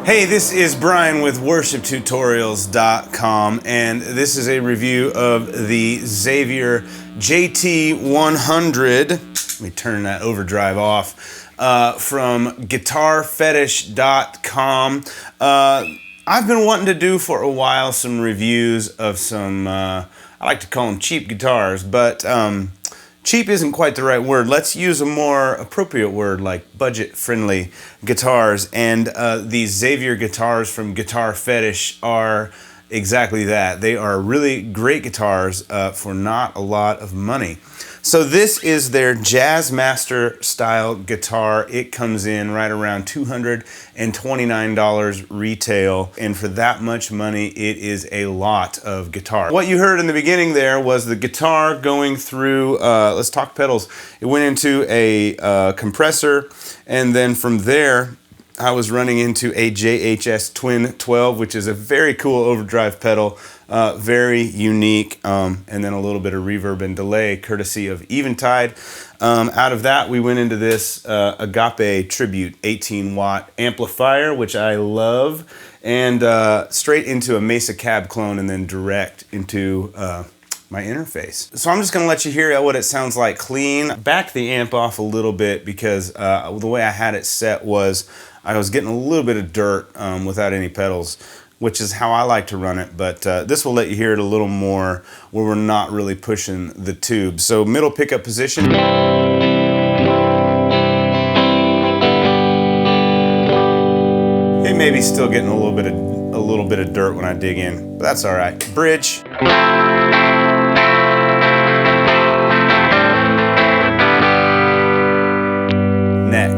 Hey, this is Brian with worshiptutorials.com, and this is a review of the Xaviere JT-100. Let me turn that overdrive off. From guitarfetish.com. I've been wanting to do for a while some reviews of some, I like to call them cheap guitars, but cheap isn't quite the right word. Let's use a more appropriate word like budget-friendly guitars. And these Xaviere guitars from Guitar Fetish are exactly that. They are really great guitars for not a lot of money. So this is their Jazzmaster style guitar. It comes in right around $229 retail, and for that much money, it is a lot of guitar. What you heard in the beginning there was the guitar going through, let's talk pedals. It went into a compressor, and then from there, I was running into a JHS Twin 12, which is a very cool overdrive pedal, very unique, and then a little bit of reverb and delay courtesy of Eventide. Out of that, we went into this Agape Tribute 18-watt amplifier, which I love, and straight into a Mesa Cab clone and then direct into my interface. So I'm just gonna let you hear what it sounds like clean. Back the amp off a little bit because the way I had it set was I was getting a little bit of dirt without any pedals, which is how I like to run it, but this will let you hear it a little more where we're not really pushing the tube. So middle pickup position. It may be still getting a little bit of dirt when I dig in, but that's all right. Bridge. Neck.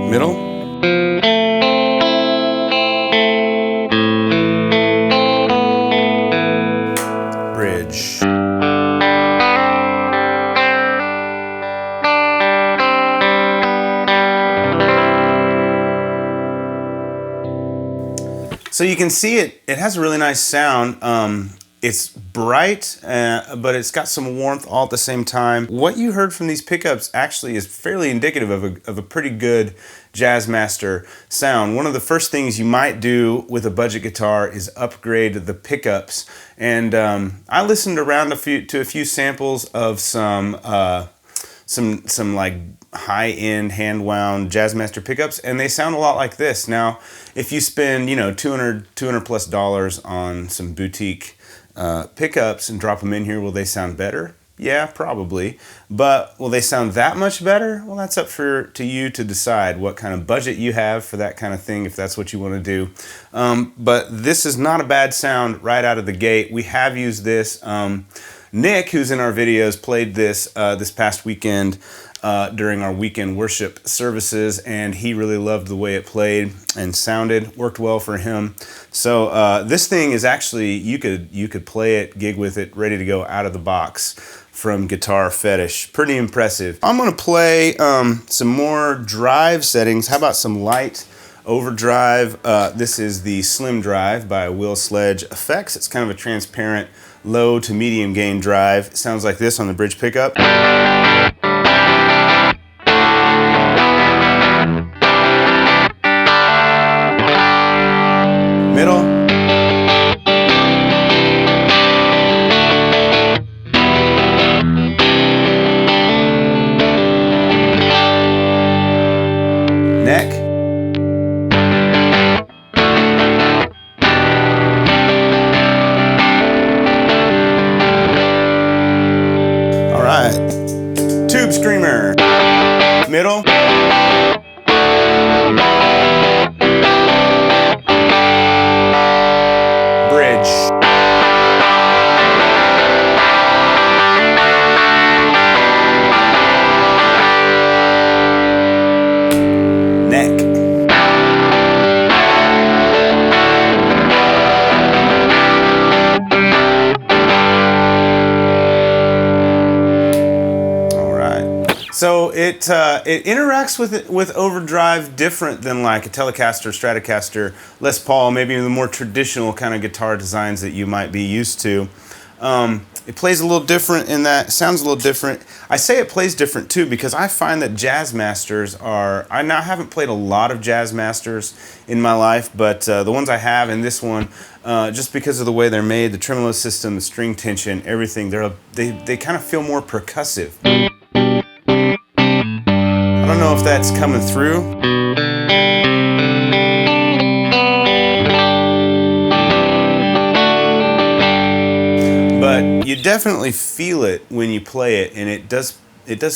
Middle. Bridge. So you can see it has a really nice sound. It's bright, but it's got some warmth all at the same time. What you heard from these pickups actually is fairly indicative of a pretty good Jazzmaster sound. One of the first things you might do with a budget guitar is upgrade the pickups. And I listened around to a few samples of some like high-end hand-wound Jazzmaster pickups, and they sound a lot like this. Now, if you spend, you know, $200 plus on some boutique pickups and drop them in here, will they sound better? Yeah, probably. But will they sound that much better? Well, that's up to you to decide what kind of budget you have for that kind of thing, if that's what you want to do. But this is not a bad sound right out of the gate. We have used this. Nick, who's in our videos, played this this past weekend during our weekend worship services, and he really loved the way it played and sounded. Worked well for him. So this thing is actually, you could play it, gig with it, ready to go out of the box from Guitar Fetish. Pretty impressive. I'm gonna play some more drive settings. How about some light overdrive? This is the Slim Drive by Will Sledge Effects. It's kind of a transparent low to medium gain drive. It sounds like this on the bridge pickup. Middle. Neck. All right. it interacts with Overdrive different than like a Telecaster, Stratocaster, Les Paul, maybe the more traditional kind of guitar designs that you might be used to. It plays a little different in that, sounds a little different. I say it plays different too because I find that Jazzmasters are, I now haven't played a lot of Jazzmasters in my life, but the ones I have and this one, just because of the way they're made, the tremolo system, the string tension, everything, they kind of feel more percussive. I don't know if that's coming through. But you definitely feel it when you play it, and it does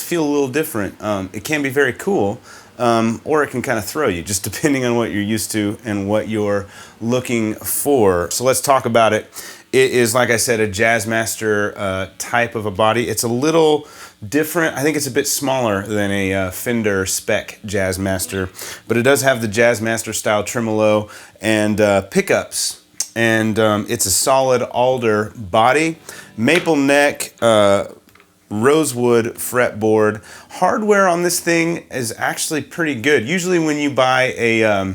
feel a little different. It can be very cool, or it can kind of throw you, just depending on what you're used to and what you're looking for. So let's talk about it. It is, like I said, a Jazzmaster type of a body. It's a little different. I think it's a bit smaller than a Fender spec Jazzmaster, but it does have the Jazzmaster style tremolo and pickups. And it's a solid alder body, maple neck, rosewood fretboard. Hardware on this thing is actually pretty good. Usually when you buy a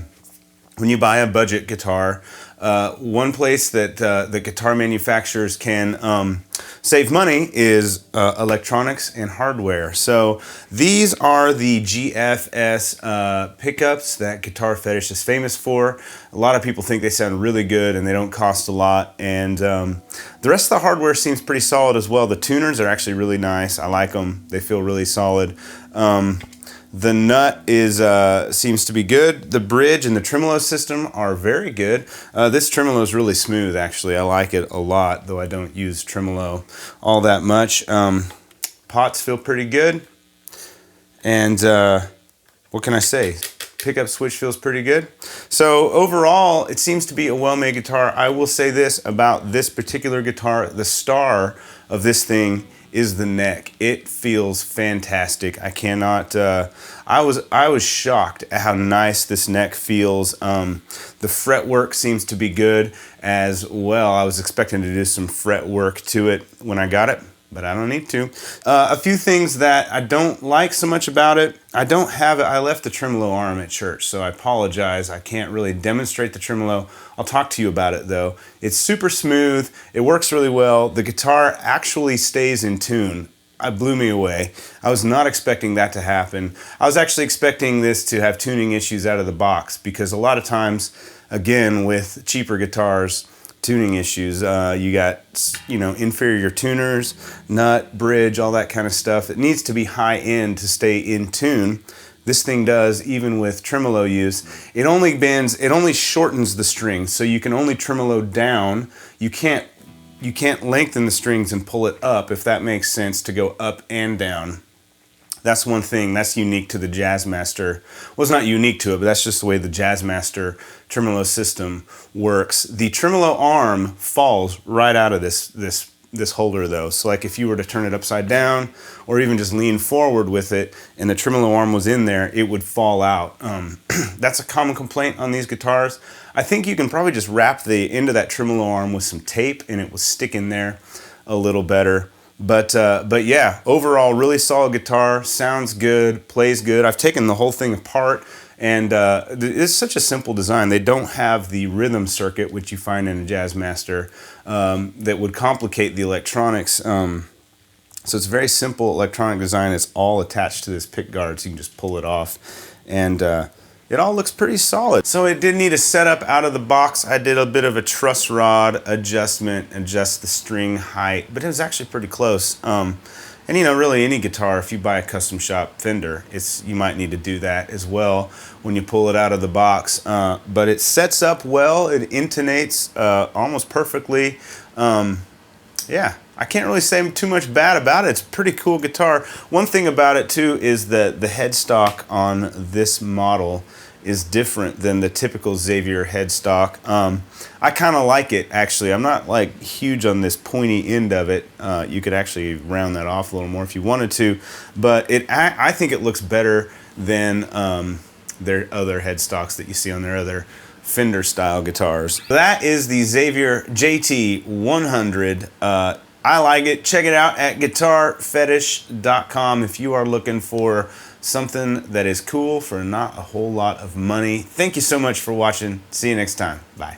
budget guitar, one place that the guitar manufacturers can save money is electronics and hardware. So these are the GFS pickups that Guitar Fetish is famous for. A lot of people think they sound really good and they don't cost a lot. And the rest of the hardware seems pretty solid as well. The tuners are actually really nice. I like them. They feel really solid. The nut seems to be good. The bridge and the tremolo system are very good. This tremolo is really smooth, actually. I like it a lot, though I don't use tremolo all that much. Pots feel pretty good. And what can I say? Pickup switch feels pretty good. So overall, it seems to be a well-made guitar. I will say this about this particular guitar. The star of this thing is the neck. It feels fantastic. I cannot, I was shocked at how nice this neck feels. The fretwork seems to be good as well. I was expecting to do some fret work to it when I got it, but I don't need to. A few things that I don't like so much about it. I don't have it. I left the tremolo arm at church, so I apologize. I can't really demonstrate the tremolo. I'll talk to you about it though. It's super smooth. It works really well. The guitar actually stays in tune. It blew me away. I was not expecting that to happen. I was actually expecting this to have tuning issues out of the box because a lot of times, again, with cheaper guitars, tuning issues. You got, inferior tuners, nut, bridge, all that kind of stuff. It needs to be high end to stay in tune. This thing does, even with tremolo use. It only bends, it only shortens the strings, so you can only tremolo down. You can't lengthen the strings and pull it up, if that makes sense, to go up and down. That's one thing that's unique to the Jazzmaster. Well, it's not unique to it, but that's just the way the Jazzmaster tremolo system works. The tremolo arm falls right out of this holder though. So like if you were to turn it upside down or even just lean forward with it and the tremolo arm was in there, it would fall out. That's a common complaint on these guitars. I think you can probably just wrap the end of that tremolo arm with some tape and it will stick in there a little better. But yeah, overall, really solid guitar, sounds good, plays good. I've taken the whole thing apart, and it's such a simple design. They don't have the rhythm circuit, which you find in a Jazzmaster, that would complicate the electronics. So it's a very simple electronic design. It's all attached to this pick guard, so you can just pull it off. And it all looks pretty solid. So it did need a setup out of the box. I did a bit of a truss rod adjustment, adjust the string height, but it was actually pretty close. And really any guitar, if you buy a custom shop Fender, you might need to do that as well when you pull it out of the box. But it sets up well, it intonates almost perfectly. Yeah, I can't really say too much bad about it. It's a pretty cool guitar. One thing about it too is that the headstock on this model is different than the typical Xaviere headstock. I kind of like it actually. I'm not like huge on this pointy end of it. You could actually round that off a little more if you wanted to, but I think it looks better than their other headstocks that you see on their other Fender style guitars. That is the Xaviere JT-100. I like it. Check it out at guitarfetish.com if you are looking for something that is cool for not a whole lot of money. Thank you so much for watching. See you next time. Bye.